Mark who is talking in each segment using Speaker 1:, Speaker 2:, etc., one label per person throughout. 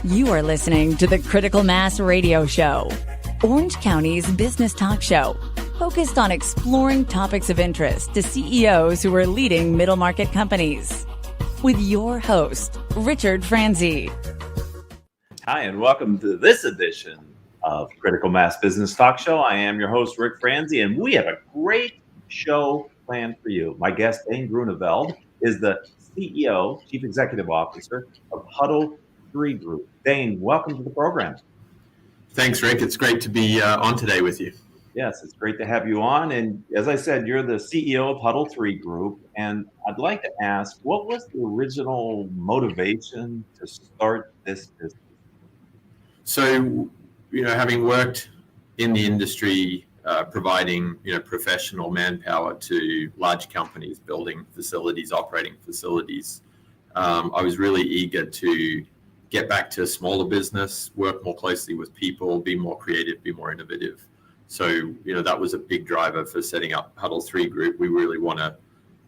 Speaker 1: You are listening to the Critical Mass Radio Show, Orange County's business talk show, focused on exploring topics of interest to CEOs who are leading middle market companies. With your host, Richard Franzi.
Speaker 2: Hi, and welcome to this edition of Critical Mass Business Talk Show. I am your host, Rick Franzi, and we have a great show planned for you. My guest, Dane Grunewald, is the CEO, Chief Executive Officer of HUDDL3 Group. Dane, welcome to the program.
Speaker 3: Thanks, Rick. It's great to be on today with you.
Speaker 2: Yes, it's great to have you on. And as I said, you're the CEO of HUDDL3 Group. And I'd like to ask, what was the original motivation to start this business?
Speaker 3: So, having worked in the industry, providing, professional manpower to large companies, building facilities, operating facilities, I was really eager to get back to smaller business, work more closely with people, be more creative, be more innovative. So, that was a big driver for setting up HUDDL3 Group. We really want to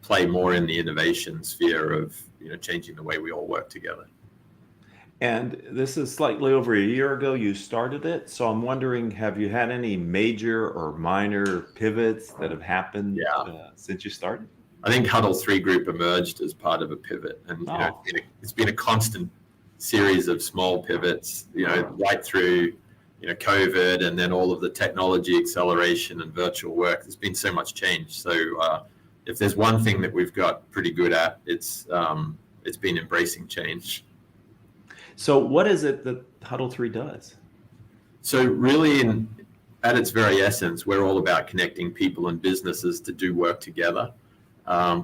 Speaker 3: play more in the innovation sphere of, changing the way we all work together.
Speaker 2: And this is slightly over a year ago you started it. So I'm wondering, have you had any major or minor pivots that have happened since you started?
Speaker 3: I think HUDDL3 Group emerged as part of a pivot. And it's been a constant series of small pivots, right through, COVID and then all of the technology acceleration and virtual work. There's been so much change. So if there's one thing that we've got pretty good at, it's been embracing change.
Speaker 2: So what is it that HUDDL3 does?
Speaker 3: So really, at its very essence, we're all about connecting people and businesses to do work together,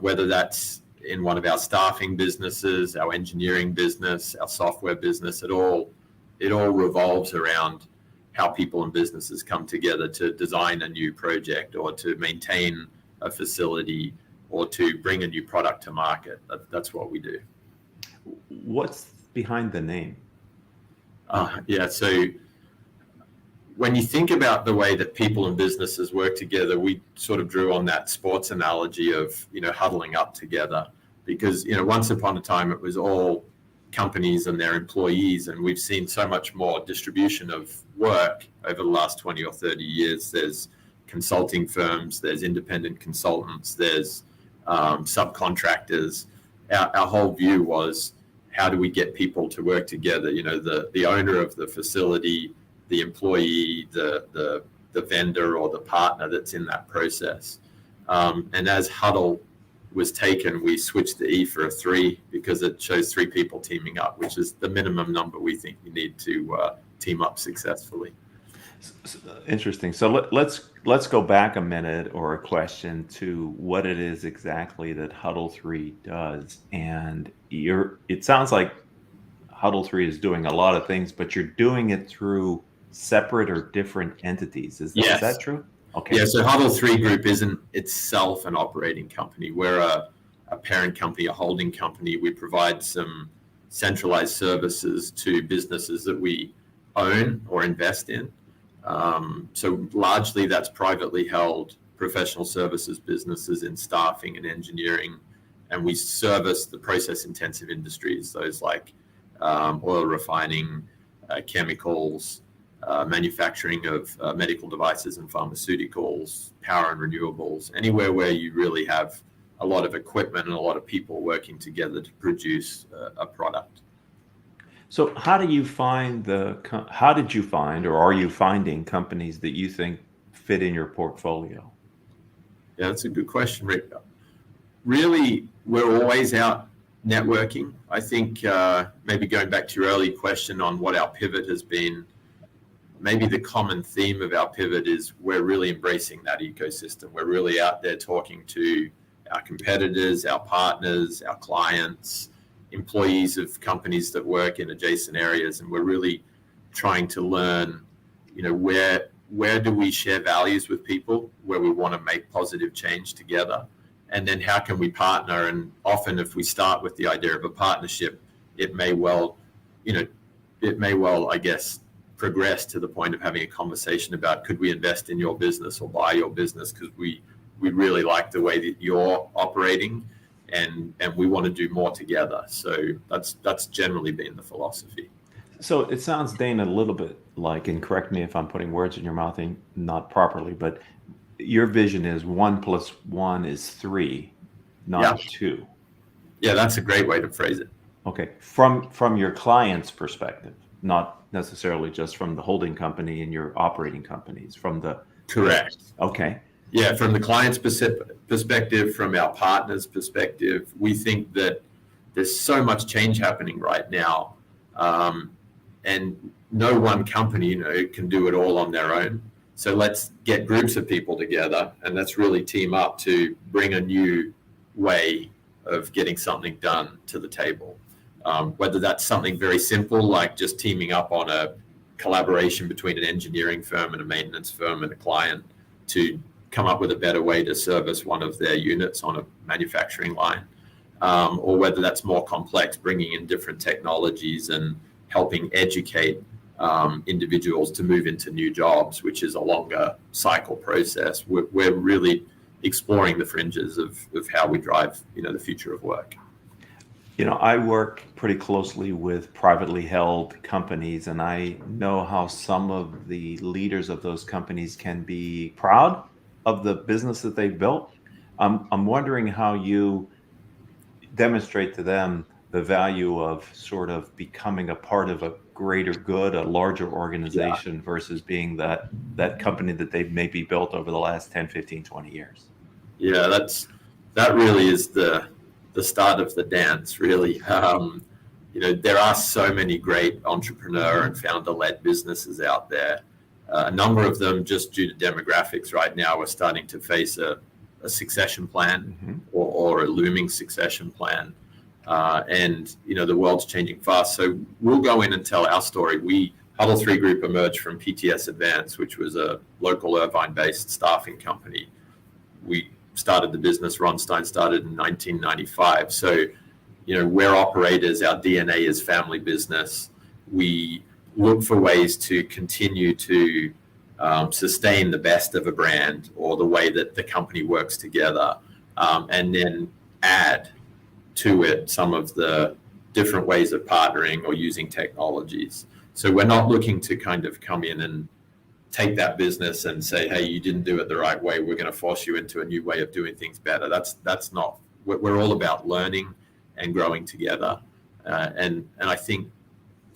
Speaker 3: whether that's in one of our staffing businesses, our engineering business, our software business. It all revolves around how people and businesses come together to design a new project or to maintain a facility or to bring a new product to market. That's what we do.
Speaker 2: What's behind the name?
Speaker 3: So when you think about the way that people and businesses work together, we sort of drew on that sports analogy of, huddling up together, because, once upon a time it was all companies and their employees, and we've seen so much more distribution of work over the last 20 or 30 years. There's consulting firms, there's independent consultants, there's subcontractors. Our whole view was, how do we get people to work together? The owner of the facility, the employee, the vendor or the partner that's in that process. And as HUDDL was taken, we switched the E for a 3 because it shows 3 people teaming up, which is the minimum number we think you need to team up successfully.
Speaker 2: Interesting. So let's go back a minute or a question to what it is exactly that HUDDL3 does. And it sounds like HUDDL3 is doing a lot of things, but you're doing it through separate or different entities. Is that true? Okay.
Speaker 3: Yeah, so HUDDL3 Group isn't itself an operating company. We're a parent company, a holding company. We provide some centralized services to businesses that we own or invest in. So largely that's privately held professional services businesses in staffing and engineering. And we service the process intensive industries, those like oil refining, chemicals, manufacturing of medical devices and pharmaceuticals, power and renewables, anywhere where you really have a lot of equipment and a lot of people working together to produce a product.
Speaker 2: So how did you find or are you finding companies that you think fit in your portfolio?
Speaker 3: Yeah, that's a good question, Rick. Really, we're always out networking. I think maybe going back to your early question on what our pivot has been, maybe the common theme of our pivot is we're really embracing that ecosystem. We're really out there talking to our competitors, our partners, our clients, employees of companies that work in adjacent areas, and we're really trying to learn, where do we share values with people, where we want to make positive change together, and then how can we partner? And often, if we start with the idea of a partnership, it may well, I guess, progress to the point of having a conversation about, could we invest in your business or buy your business because we really like the way that you're operating. And we want to do more together. So that's generally been the philosophy.
Speaker 2: So it sounds, Dane, a little bit like, and correct me if I'm putting words in your mouth and not properly, but your vision is 1 + 1 is 3, not 2.
Speaker 3: Yeah, that's a great way to phrase it.
Speaker 2: Okay, from your client's perspective, not necessarily just from the holding company and your operating companies, from the
Speaker 3: Correct.
Speaker 2: Okay.
Speaker 3: Yeah, from the client's perspective, from our partner's perspective, we think that there's so much change happening right now, and no one company, can do it all on their own. So let's get groups of people together and let's really team up to bring a new way of getting something done to the table. Whether that's something very simple, like just teaming up on a collaboration between an engineering firm and a maintenance firm and a client to come up with a better way to service one of their units on a manufacturing line, or whether that's more complex, bringing in different technologies and helping educate individuals to move into new jobs, which is a longer cycle process. We're really exploring the fringes of how we drive, the future of work.
Speaker 2: I work pretty closely with privately held companies, and I know how some of the leaders of those companies can be proud of the business that they've built. I'm wondering how you demonstrate to them the value of sort of becoming a part of a greater good, a larger organization versus being that company that they've maybe built over the last 10, 15, 20 years.
Speaker 3: Yeah, that really is the start of the dance, really. There are so many great entrepreneur and founder-led businesses out there. A number of them, just due to demographics right now, are starting to face a succession plan or a looming succession plan. And the world's changing fast. So we'll go in and tell our story. HUDDL3 Group emerged from PTS Advance, which was a local Irvine-based staffing company. We started the business, Ron Stein started in 1995. So, we're operators, our DNA is family business. We look for ways to continue to sustain the best of a brand or the way that the company works together, and then add to it some of the different ways of partnering or using technologies. So we're not looking to kind of come in and take that business and say, hey, you didn't do it the right way, we're going to force you into a new way of doing things better. That's not, we're all about learning and growing together. And I think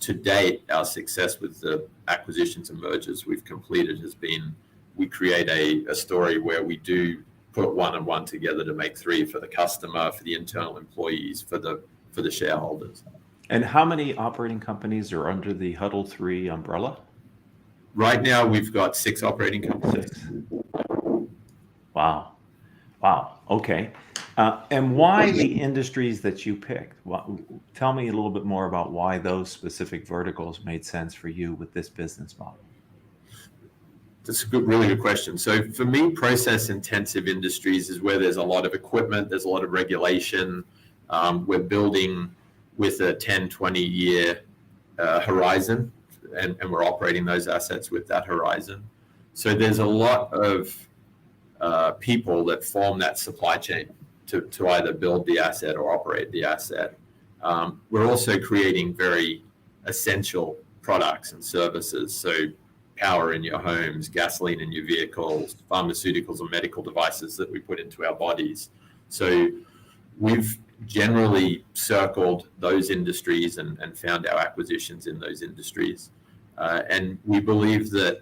Speaker 3: to date, our success with the acquisitions and mergers we've completed has been, we create a story where we do put 1 and 1 together to make 3 for the customer, for the internal employees, for the shareholders.
Speaker 2: And how many operating companies are under the HUDDL3 umbrella?
Speaker 3: Right now, we've got 6 operating companies.
Speaker 2: 6. Wow. Okay. And why the industries that you picked? Tell me a little bit more about why those specific verticals made sense for you with this business model.
Speaker 3: That's a really good question. So for me, process-intensive industries is where there's a lot of equipment, there's a lot of regulation. We're building with a 10, 20-year horizon, and we're operating those assets with that horizon. So there's a lot of people that form that supply chain to either build the asset or operate the asset. We're also creating very essential products and services. So power in your homes, gasoline in your vehicles, pharmaceuticals and medical devices that we put into our bodies. So we've generally circled those industries and found our acquisitions in those industries. And we believe that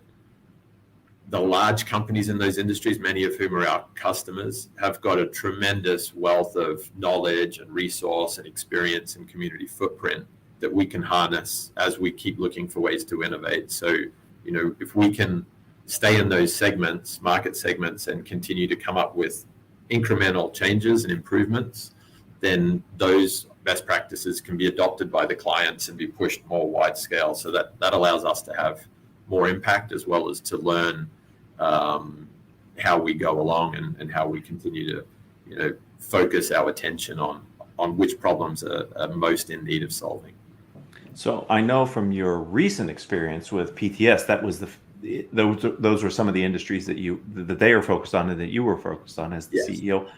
Speaker 3: the large companies in those industries, many of whom are our customers, have got a tremendous wealth of knowledge and resource and experience and community footprint that we can harness as we keep looking for ways to innovate. So, if we can stay in those segments, market segments, and continue to come up with incremental changes and improvements, then those best practices can be adopted by the clients and be pushed more wide scale. So that allows us to have more impact as well as to learn how we go along and how we continue to focus our attention on which problems are most in need of solving.
Speaker 2: So I know from your recent experience with PTS, that was those were some of the industries that they are focused on and that you were focused on as the CEO.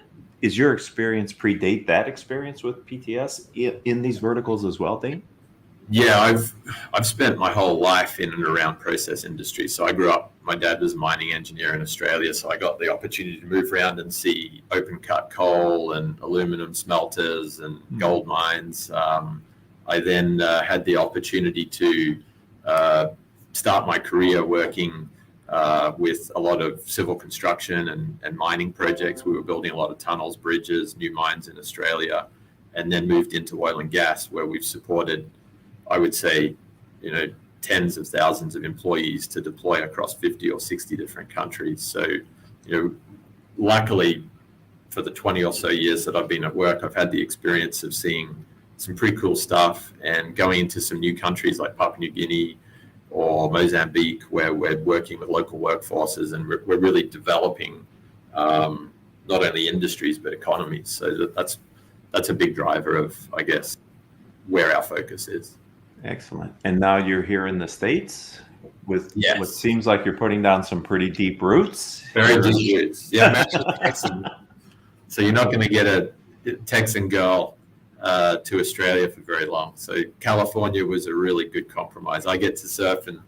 Speaker 2: Is your experience predate that experience with PTS in these verticals as well, Dane?
Speaker 3: Yeah, I've spent my whole life in and around process industry. So I grew up, my dad was a mining engineer in Australia, so I got the opportunity to move around and see open cut coal and aluminum smelters and gold mines. I then had the opportunity to start my career working with a lot of civil construction and mining projects. We were building a lot of tunnels, bridges, new mines in Australia, and then moved into oil and gas, where we've supported, I would say, tens of thousands of employees to deploy across 50 or 60 different countries. So, luckily for the 20 or so years that I've been at work, I've had the experience of seeing some pretty cool stuff and going into some new countries like Papua New Guinea or Mozambique, where we're working with local workforces and we're really developing not only industries but economies. So that's a big driver of, I guess, where our focus is.
Speaker 2: Excellent. And now you're here in the States with
Speaker 3: Yes.
Speaker 2: what seems like you're putting down some pretty deep roots.
Speaker 3: Very deep roots. Yeah, I'm actually Texan. So you're not going to get a Texan girl to Australia for very long. So California was a really good compromise. I get to surf and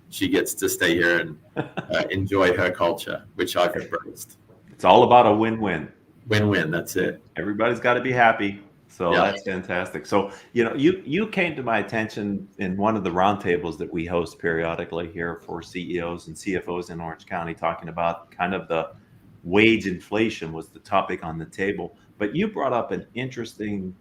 Speaker 3: she gets to stay here and enjoy her culture, which I've embraced.
Speaker 2: It's all about a win-win.
Speaker 3: Win-win, that's it.
Speaker 2: Everybody's got to be happy. So
Speaker 3: Yeah.
Speaker 2: That's fantastic. So, you came to my attention in one of the roundtables that we host periodically here for CEOs and CFOs in Orange County, talking about kind of the wage inflation was the topic on the table. But you brought up an interesting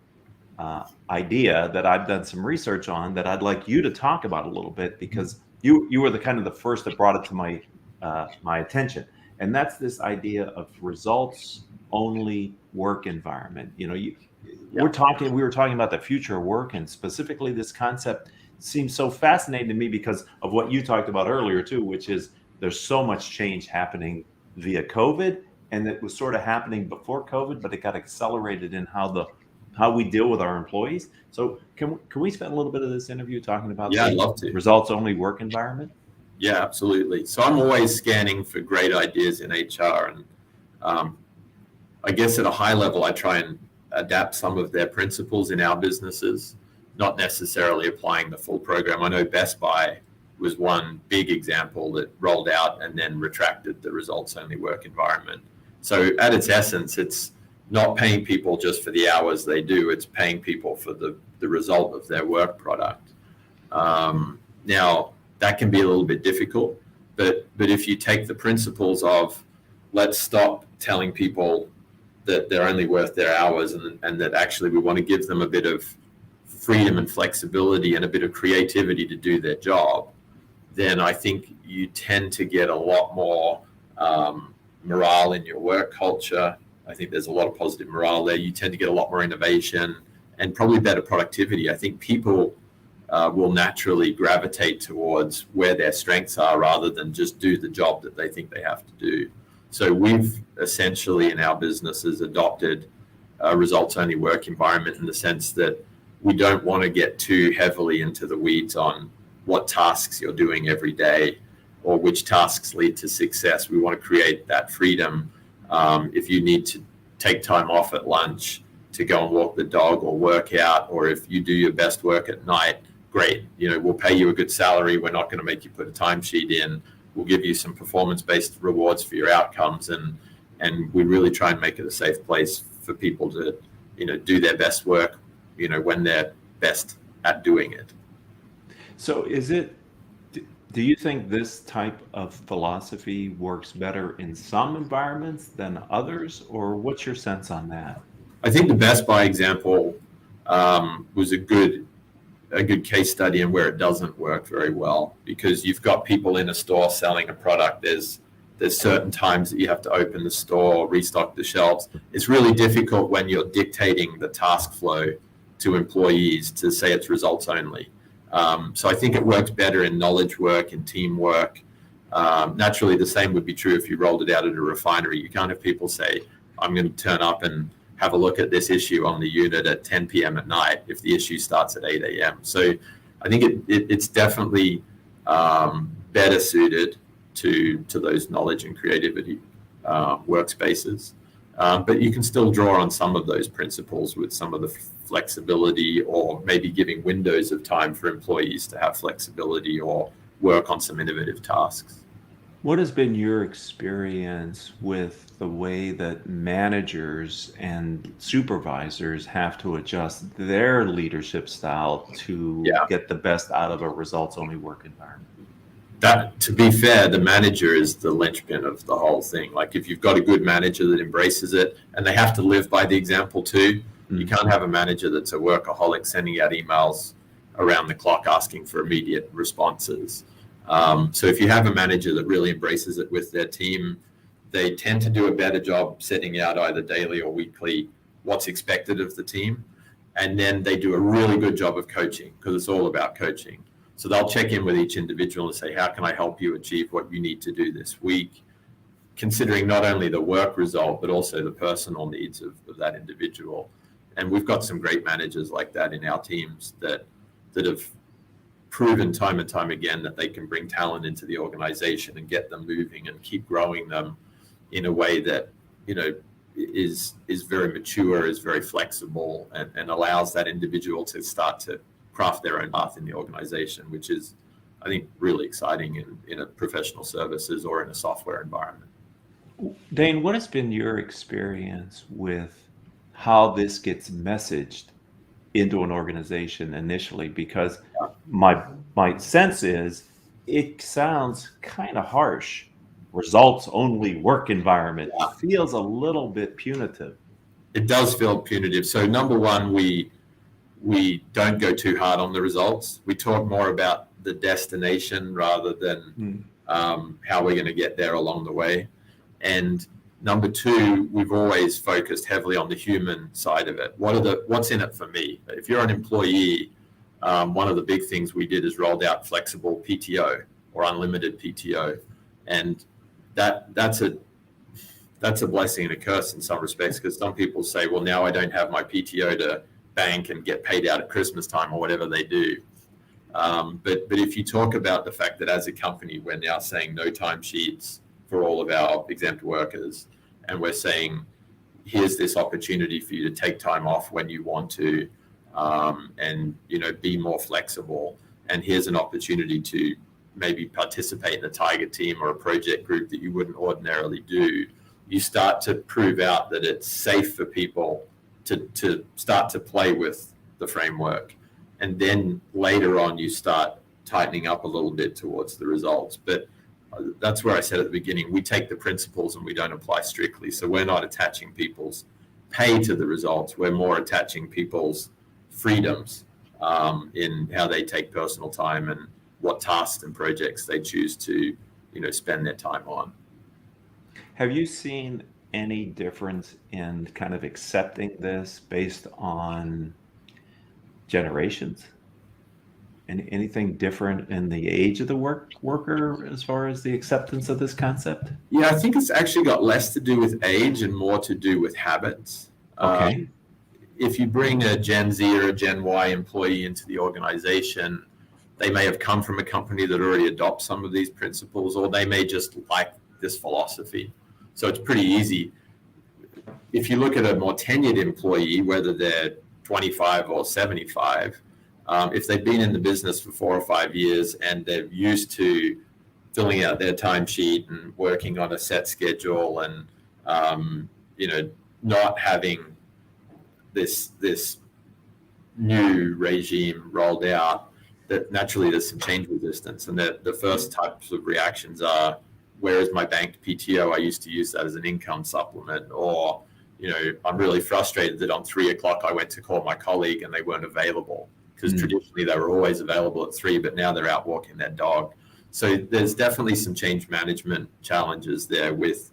Speaker 2: idea that I've done some research on that I'd like you to talk about a little bit, because you were the first that brought it to my attention. And that's this idea of results only work environment. We were talking about the future of work, and specifically this concept seems so fascinating to me because of what you talked about earlier too, which is there's so much change happening via COVID, and it was sort of happening before COVID, but it got accelerated in how we deal with our employees. So can we spend a little bit of this interview talking about
Speaker 3: I'd love to.
Speaker 2: results only work environment?
Speaker 3: Yeah, absolutely. So I'm always scanning for great ideas in HR, and I guess at a high level, I try and adapt some of their principles in our businesses, not necessarily applying the full program. I know Best Buy was one big example that rolled out and then retracted the results only work environment. So at its essence, it's not paying people just for the hours they do, it's paying people for the result of their work product. Now, that can be a little bit difficult, but if you take the principles of let's stop telling people that they're only worth their hours and that actually we want to give them a bit of freedom and flexibility and a bit of creativity to do their job, then I think you tend to get a lot more morale in your work culture. I think there's a lot of positive morale there. You tend to get a lot more innovation and probably better productivity. I think people will naturally gravitate towards where their strengths are rather than just do the job that they think they have to do. So we've essentially in our businesses adopted a results only work environment in the sense that we don't want to get too heavily into the weeds on what tasks you're doing every day or which tasks lead to success. We want to create that freedom. If you need to take time off at lunch to go and walk the dog or work out, or if you do your best work at night, great. We'll pay you a good salary. We're not going to make you put a timesheet in. We'll give you some performance-based rewards for your outcomes, and we really try and make it a safe place for people to, do their best work, when they're best at doing it.
Speaker 2: So do you think this type of philosophy works better in some environments than others, or what's your sense on that?
Speaker 3: I think the Best Buy example was a good case study in where it doesn't work very well, because you've got people in a store selling a product. There's certain times that you have to open the store, restock the shelves. It's really difficult when you're dictating the task flow to employees to say it's results only. So I think it works better in knowledge work and teamwork. Naturally, the same would be true if you rolled it out at a refinery. You can't have people say, I'm going to turn up and have a look at this issue on the unit at 10 p.m. at night if the issue starts at 8 a.m. So I think it's definitely better suited to those knowledge and creativity workspaces. But you can still draw on some of those principles with some of the flexibility, or maybe giving windows of time for employees to have flexibility or work on some innovative tasks.
Speaker 2: What has been your experience with the way that managers and supervisors have to adjust their leadership style to get the best out of a results-only work environment?
Speaker 3: That, to be fair, the manager is the linchpin of the whole thing. Like, if you've got a good manager that embraces it, and they have to live by the example too, you can't have a manager that's a workaholic sending out emails around the clock asking for immediate responses. So if you have a manager that really embraces it with their team, they tend to do a better job setting out either daily or weekly what's expected of the team. And then they do a really good job of coaching, because it's all about coaching. So they'll check in with each individual and say, how can I help you achieve what you need to do this week? Considering not only the work result, but also the personal needs of that individual. And we've got some great managers like that in our teams that have proven time and time again that they can bring talent into the organization and get them moving and keep growing them in a way that, you know, is very mature, is very flexible, and allows that individual to start to craft their own path in the organization, which is, I think, really exciting in a professional services or in a software environment.
Speaker 2: Dane, what has been your experience with how this gets messaged into an organization initially? Because my sense is it sounds kind of harsh. Results only work environment feels a little bit punitive.
Speaker 3: It does feel punitive. So number one, we don't go too hard on the results. We talk more about the destination rather than how we're going to get there along the way. And number two, we've always focused heavily on the human side of it. What's in it for me? If you're an employee, one of the big things we did is rolled out flexible PTO or unlimited PTO, and that's a blessing and a curse in some respects, because some people say, well, now I don't have my PTO to bank and get paid out at Christmas time or whatever they do. But if you talk about the fact that as a company, we're now saying no timesheets for all of our exempt workers, and we're saying, here's this opportunity for you to take time off when you want to, and, you know, be more flexible. And here's an opportunity to maybe participate in a Tiger team or a project group that you wouldn't ordinarily do. You start to prove out that it's safe for people to start to play with the framework. And then later on, you start tightening up a little bit towards the results. But that's where I said at the beginning, we take the principles and we don't apply strictly. So we're not attaching people's pay to the results. We're more attaching people's freedoms in how they take personal time and what tasks and projects they choose to, you know, spend their time on.
Speaker 2: Have you seen any difference in kind of accepting this based on generations? And anything different in the age of the worker as far as the acceptance of this concept?
Speaker 3: Yeah, I think it's actually got less to do with age and more to do with habits.
Speaker 2: Okay.
Speaker 3: If you bring a Gen Z or a Gen Y employee into the organization, they may have come from a company that already adopts some of these principles, or they may just like this philosophy. So it's pretty easy. If you look at a more tenured employee, whether they're 25 or 75, if they've been in the business for 4 or 5 years and they're used to filling out their timesheet and working on a set schedule and, you know, not having this new regime rolled out, that naturally there's some change resistance. And that the first types of reactions are, where is my banked PTO? I used to use that as an income supplement. Or, you know, I'm really frustrated that on 3 o'clock I went to call my colleague and they weren't available, because traditionally they were always available at 3, but now they're out walking their dog. So there's definitely some change management challenges there with,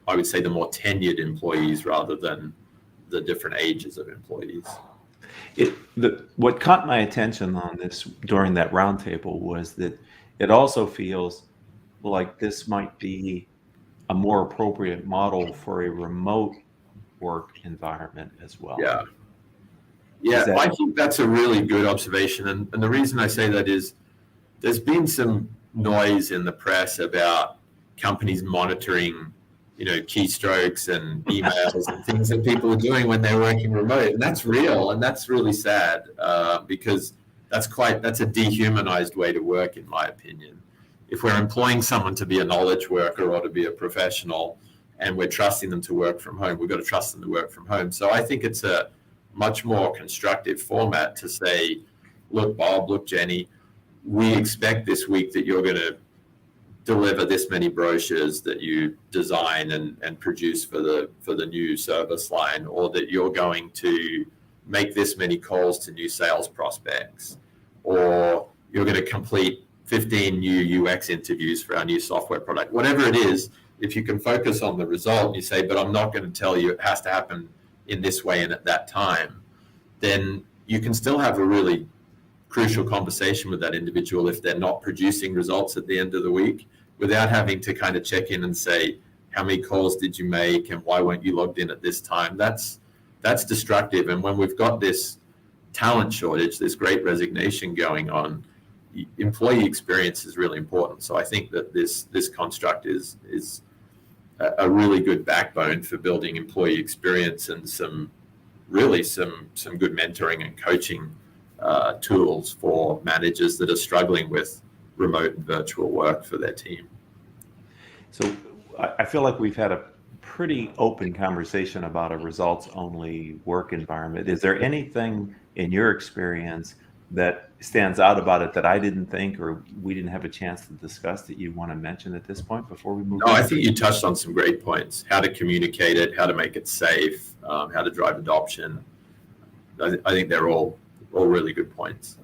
Speaker 3: I would say, the more tenured employees rather than the different ages of employees.
Speaker 2: What caught my attention on this during that roundtable was that it also feels like this might be a more appropriate model for a remote work environment as well.
Speaker 3: Yeah, I think that's a really good observation. And the reason I say that is there's been some noise in the press about companies monitoring keystrokes and emails and things that people are doing when they're working remote. And that's real. And that's really sad because that's a dehumanized way to work, in my opinion. If we're employing someone to be a knowledge worker or to be a professional and we're trusting them to work from home, we've got to trust them to work from home. So I think it's a much more constructive format to say, look, Bob, look, Jenny, we expect this week that you're going to deliver this many brochures that you design and produce for the new service line, or that you're going to make this many calls to new sales prospects, or you're going to complete 15 new UX interviews for our new software product. Whatever it is, if you can focus on the result and you say, but I'm not going to tell you it has to happen in this way and at that time, then you can still have a really crucial conversation with that individual if they're not producing results at the end of the week, without having to kind of check in and say, how many calls did you make and why weren't you logged in at this time? That's destructive. And when we've got this talent shortage, this great resignation going on, employee experience is really important. So I think that this construct is a really good backbone for building employee experience and some good mentoring and coaching tools for managers that are struggling with remote and virtual work for their team.
Speaker 2: So I feel like we've had a pretty open conversation about a results-only work environment. Is there anything in your experience that stands out about it that I didn't think or we didn't have a chance to discuss that you want to mention at this point before we move on?
Speaker 3: No, I think you touched on some great points. How to communicate it, how to make it safe, how to drive adoption. I think they're all really good points.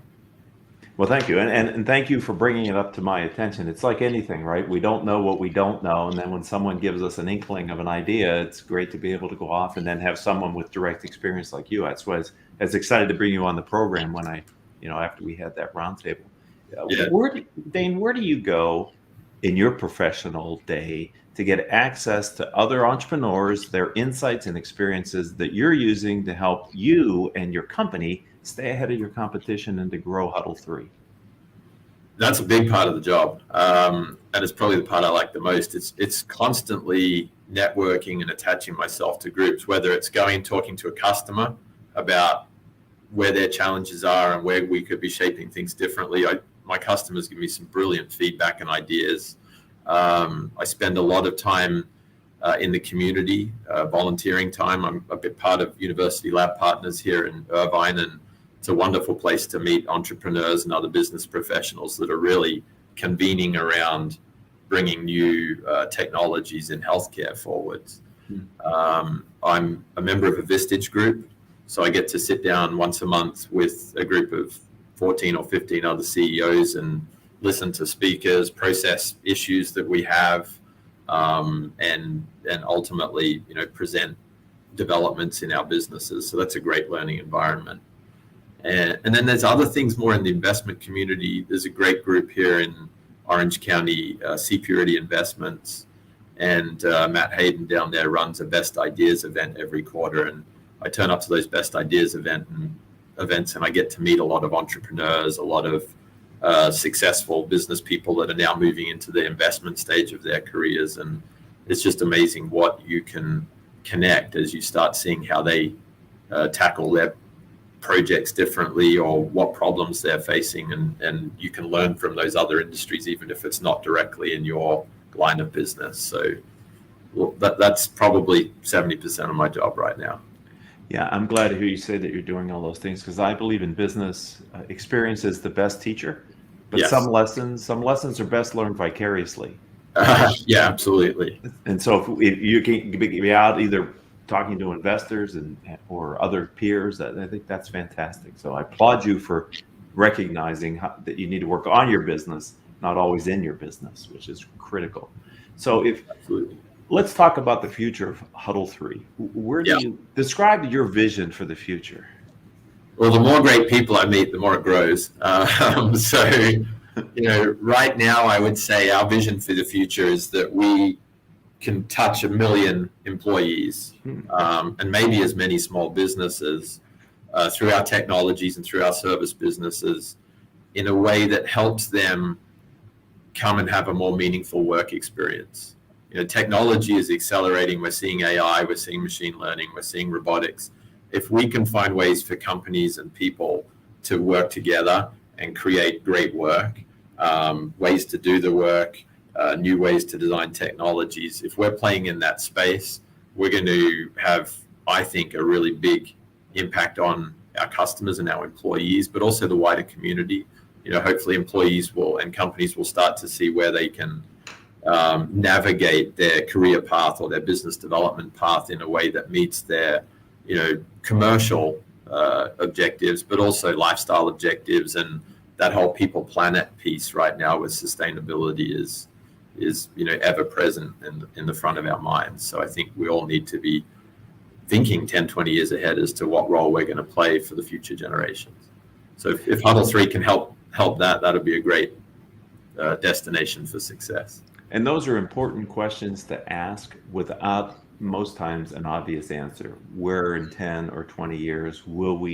Speaker 2: Well, thank you. And thank you for bringing it up to my attention. It's like anything, right? We don't know what we don't know. And then when someone gives us an inkling of an idea, it's great to be able to go off and then have someone with direct experience like you. That's why I was excited to bring you on the program when after we had that roundtable. Yeah. Dane, where do you go in your professional day to get access to other entrepreneurs, their insights and experiences that you're using to help you and your company stay ahead of your competition and to grow HUDDL3?
Speaker 3: That's a big part of the job. And it's probably the part I like the most. It's constantly networking and attaching myself to groups, whether it's talking to a customer about where their challenges are and where we could be shaping things differently. My customers give me some brilliant feedback and ideas. I spend a lot of time in the community, volunteering time. I'm a bit part of University Lab Partners here in Irvine, and it's a wonderful place to meet entrepreneurs and other business professionals that are really convening around bringing new technologies in healthcare forwards. I'm a member of a Vistage group, so I get to sit down once a month with a group of 14 or 15 other CEOs and listen to speakers, process issues that we have, and ultimately, present developments in our businesses. So that's a great learning environment. And then there's other things more in the investment community. There's a great group here in Orange County, Sea Purity Investments, and Matt Hayden down there runs a Best Ideas event every quarter. And I turn up to those Best Ideas events and I get to meet a lot of entrepreneurs, a lot of successful business people that are now moving into the investment stage of their careers. And it's just amazing what you can connect as you start seeing how they tackle their projects differently or what problems they're facing. And you can learn from those other industries, even if it's not directly in your line of business. So that's probably 70% of my job right now.
Speaker 2: Yeah, I'm glad to hear you say that you're doing all those things, because I believe in business. Experience is the best teacher, but yes, some lessons are best learned vicariously.
Speaker 3: Yeah, absolutely.
Speaker 2: And so if you can be out either talking to investors or other peers, I think that's fantastic. So I applaud you for recognizing that you need to work on your business, not always in your business, which is critical. So absolutely. Let's talk about the future of HUDDL3. Where do you describe your vision for the future?
Speaker 3: Well, the more great people I meet, the more it grows. So, right now, I would say our vision for the future is that we can touch 1 million employees and maybe as many small businesses through our technologies and through our service businesses in a way that helps them come and have a more meaningful work experience. technology is accelerating. We're seeing AI, we're seeing machine learning, we're seeing robotics. If we can find ways for companies and people to work together and create great work, ways to do the work, new ways to design technologies, if we're playing in that space, we're going to have, I think, a really big impact on our customers and our employees, but also the wider community. Hopefully employees and companies will start to see where they can navigate their career path or their business development path in a way that meets their, commercial objectives, but also lifestyle objectives. And that whole people planet piece right now with sustainability is ever present in the front of our minds. So I think we all need to be thinking 10, 20 years ahead as to what role we're going to play for the future generations. So if HUDDL3 can help that would be a great destination for success.
Speaker 2: And those are important questions to ask without most times an obvious answer. Where in 10 or 20 years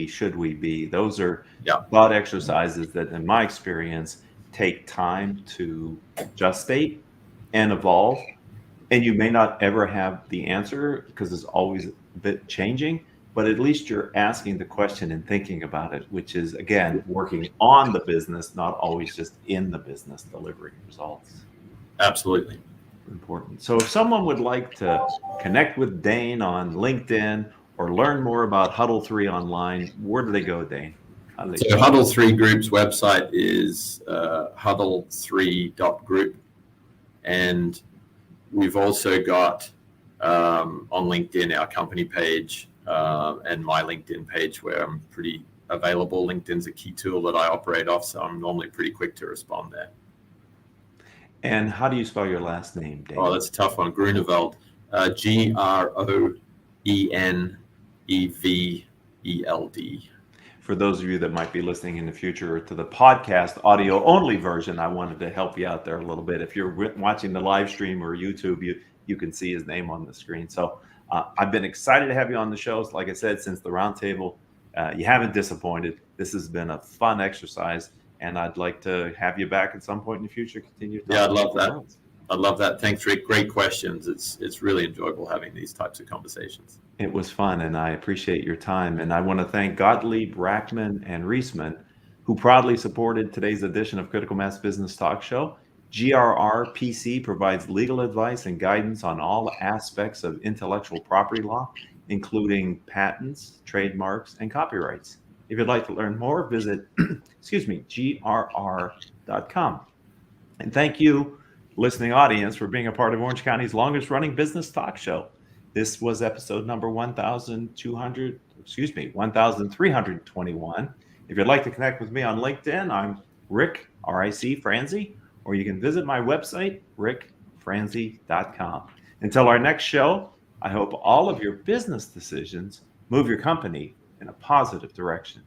Speaker 2: should we be? Those are thought exercises that, in my experience, take time to gestate and evolve. And you may not ever have the answer because it's always a bit changing, but at least you're asking the question and thinking about it, which is, again, working on the business, not always just in the business delivering results.
Speaker 3: Absolutely.
Speaker 2: Important. So if someone would like to connect with Dane on LinkedIn or learn more about HUDDL3 online, where do they go, Dane?
Speaker 3: So HUDDL3 Group's website is HUDDL3.group. And we've also got on LinkedIn our company page and my LinkedIn page where I'm pretty available. LinkedIn's a key tool that I operate off, so I'm normally pretty quick to respond there.
Speaker 2: And how do you spell your last name, Dane?
Speaker 3: Oh, that's a tough one. Groeneveld, Groeneveld.
Speaker 2: For those of you that might be listening in the future to the podcast audio only version, I wanted to help you out there a little bit. If you're watching the live stream or YouTube, you can see his name on the screen. So I've been excited to have you on the show. Like I said, since the roundtable, you haven't disappointed. This has been a fun exercise. And I'd like to have you back at some point in the future. Continue.
Speaker 3: Yeah, I'd love that. I'd love that. Thanks, Rick. Great questions. It's really enjoyable having these types of conversations.
Speaker 2: It was fun, and I appreciate your time. And I want to thank Gottlieb, Rackman, and Reisman, who proudly supported today's edition of Critical Mass Business Talk Show. GRR-PC provides legal advice and guidance on all aspects of intellectual property law, including patents, trademarks, and copyrights. If you'd like to learn more, visit grr.com. And thank you, listening audience, for being a part of Orange County's longest running business talk show. This was episode number 1321. If you'd like to connect with me on LinkedIn, I'm Rick, R-I-C, Franzi, or you can visit my website, rickfranzi.com. Until our next show, I hope all of your business decisions move your company in a positive direction.